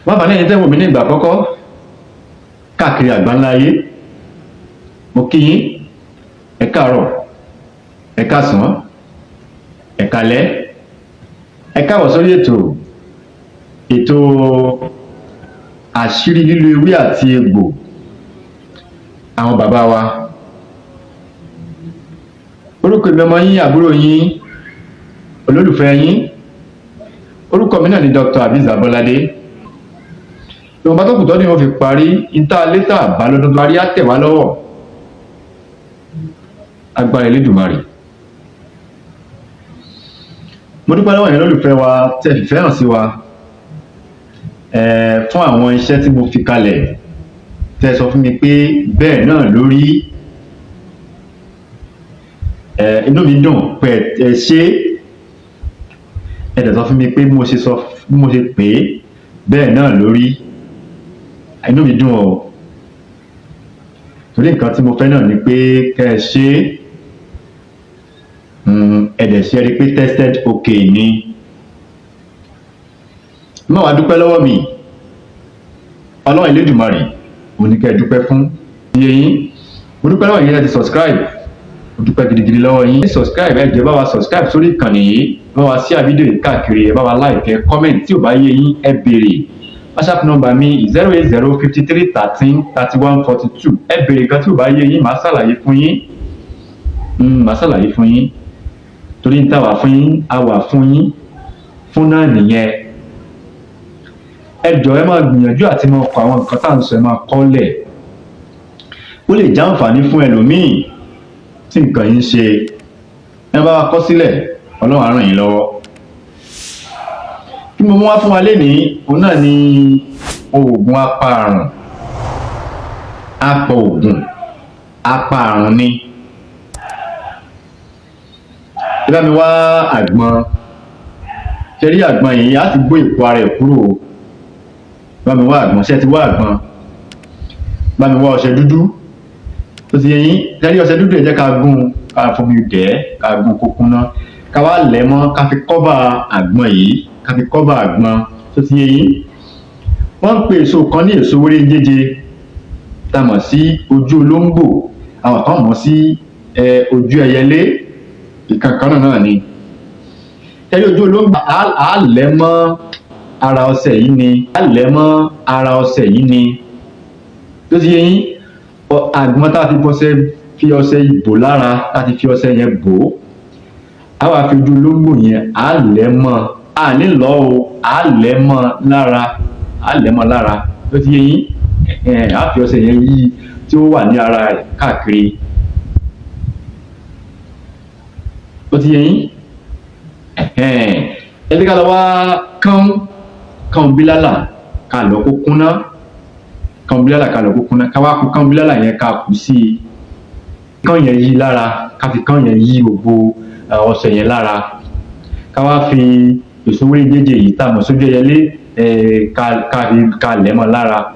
wọ́n bá lẹ́yìn tẹ́wọ̀n mi ní ìgbà àkọ́kọ́ káàkiri àgbáńlá ayé mo kí yín ẹ káàárọ̀ ẹ káàsán ẹ káalẹ́ ẹ káàbọ̀ sórí ètò àṣírí lílo ewé àti egbò àwọn bàbá wa. Orúkọ mi ọmọ yín àbúrò yín olólùfẹ́ yín, orúkọ mi náà ni Dr. Aviz Abolade. Ìwọ̀nba tó kù tọ́ ni wọ́n fi parí ìta létà àbálọ́dún parí àtẹ̀wá lọ́wọ́ agbára Elédùmarè. Mo dúpẹ́ lọ́wọ́ yín lólùfẹ́ wa tẹ́ fìfẹ́ hàn sí wa fún àwọn iṣẹ́ tí mo fi kalẹ̀ tẹ́ sọ fún mi pé bẹ́ẹ̀ náà lórí. Inú mi dùn pé ẹ ṣe ẹ̀dẹ̀ sọ fún mi pé bí mo ṣe pé bẹ́ẹ̀ náà lórí. Inú mi dùn o, torí nǹkan tí mo fẹ́ náà ni pé kẹ́ ẹ ṣe ẹ̀dẹ̀ ṣe rí pé tested okay ni. Má wàá dúpẹ́ lọ́wọ́ mi, Ọlọ́run Elédùmarè òun ni kẹ́ ẹ dúpẹ́ fún iye yín. Mo dúpẹ́ lọ́wọ́ yín láti subscribe, mo dúpẹ́ gidigidi lọ́wọ́ yín. Subscribe ẹ jẹ́ bá wa subscribe sórí ìkànnì yìí, bá wa share fídíò yìí káàkiri, ẹ bá wa like, ẹ comment, tí ò bá yé yín ẹ béèrè. WhatsApp number mi 08053133142. Ẹ béèrè nǹkan tí ò bá yé yín, màá ṣàlàyé fún yín. Màá ṣàlàyé fún yín, torí ń tà wá fún yín, a wà fún yín fún náà nìyẹn. Ẹ jọ̀ọ́ ẹ máa gbìyànjú àti máa kọ àwọn nǹkan tá à ń sọ, ẹ máa kọ́lẹ̀, ó lè jẹ́ àǹfààní fún ẹlòmíì tí nǹkan yìí ń ṣe. Ẹ bá wa kọ sílẹ̀, Ọlọ́run á ràn yín lọ́wọ́. Kí mo mú wá fún wa lénìí, òun náà ni oògùn apààrùn. Apààrùn ni. Ẹ bá mi wá àgbọn. Ṣé rí àgbọn yìí á ti gbó èpo ara ẹ̀ kúrò. Bá mi wá àgbọn, ṣé ẹ ti wá àgbọn? Bá mi wá ọṣẹ dúdú. Tó ti yé yín, ṣé rí ọṣẹ dúdú ẹ jẹ́ ká gún, ká fomi dẹ̀, ká gún kó kúnná, ká wá lẹ̀ mọ́, ká fi kọ́bà àgbọn yìí, ká fi kọ́bà àgbọn. Tó ti yé yín, wọ́n ń pe èso kan ní èso wéré jẹ́jẹ́ tá a mọ̀ sí ojú olóńgbò, àwọn kan mọ̀ sí ojú ẹyẹlé, ìkankan náà ni. Ṣé rí ojú olóńgbò á lẹ̀ mọ́ ara ọṣẹ yìí ni, tó ti yé yín. Àgbọn tá a fi ọṣẹ bò lára, tá a ti fi ọṣẹ yẹn bò, a wá fi ojú olóńgbò yẹn á lẹ̀ mọ́, a ní lọ́ o, á lẹ̀ mọ́ lára, tó ti yé yín. A fi ọṣẹ yẹn yí tí ó wà ní ara rẹ̀ káàkiri, tó ti yé yín. Ẹ jẹ́ ká lọ wá kán bílálà ká lọ kó kúnná, ká wá kó kán bílálà yẹn ká kù sí i, kán yẹn yí lára, ká fi kán yẹn yí gbogbo ọṣẹ yẹn lára, ká wá fi èso wéré jẹ́jẹ́ yìí tá a mọ̀ sójú ẹyẹlé ká lẹ̀ mọ́ lára,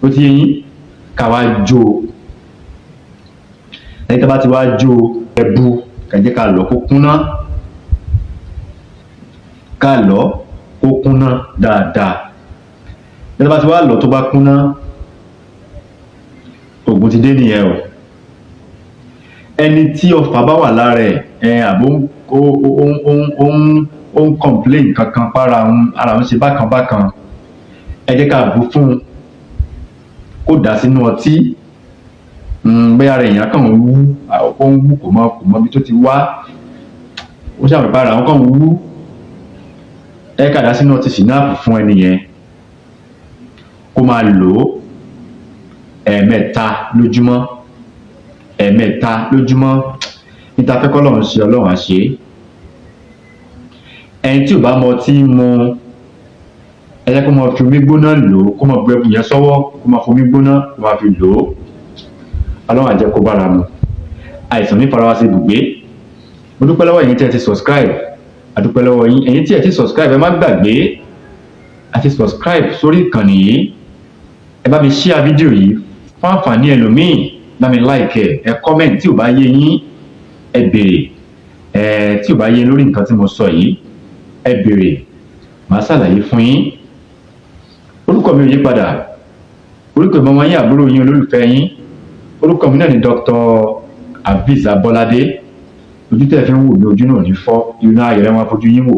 ó ti yé yín. Ká wá jó, lẹ́yìn tá a bá ti wá jó ẹbu, ká jẹ́ ká lọ kó kúnná, dáadáa. Lẹ́yìn tá a bá ti wá lọ tó bá kúnná, ògùn ti dé nìyẹn o. Ẹni tí ọfà bá wà lára ẹ̀ àbó ó ń complain kankan para ara ń ṣe bákan, ẹ jẹ́ ká bù fún un, kó dà sínú ọtí. Bẹ́ẹ̀ ara èèyàn kàn ń wú, ó ń wú kò mọ ibi tó ti wá, ó ṣàpèpá ara wọn kàn ń wú. Ẹ ká dà sínú ọtí ṣìnáàpù fún ẹni yẹn, kó máa lò ó ẹ̀ẹ̀mẹ́ta lójúmọ́. Níta fẹ́ k'Ọlọ́run ṣe, Ọlọ́run á ṣe. Ẹni tí ò bá mọ ọtí mu, ẹ jẹ́ kó máa fi omi gbóná lò ó, kó máa bu ẹbu yẹn sọ́wọ́, kó máa fi omi gbóná kó máa fi lò ó. Ọlọ́run á jẹ́ kó bára mu, àìsàn ní fara wá sí ibùgbé. Mo dúpẹ́ lọ́wọ́ ẹ̀yin tí ẹ ti subscribe, a dúpẹ́ lọ́wọ́ yín. Ẹ̀yin tí ẹ ti subscribe, ẹ má gbàgbé àti subscribe sórí ìkànnì yìí. Ẹ bá mi share fídíò yìí fún àǹfààní ẹlòmíì, bá mi like ẹ comment, tí ò bá yé yín ẹ béèrè, tí ò bá yé lórí nǹkan tí mo sọ yìí ẹ béèrè, màá ṣàlàyé fún yín. orúkọ mi ò yí padà, orúkọ ìmọ̀ ọmọ yín àbúrò yín olólùfẹ́ yín, orúkọ mi náà ni Dr. Aviz Abolade. Ojú tẹ́ fi ń wò mí ojú náà ní fọ́, iná ayẹ̀rẹ̀ wọn fojú yín wò.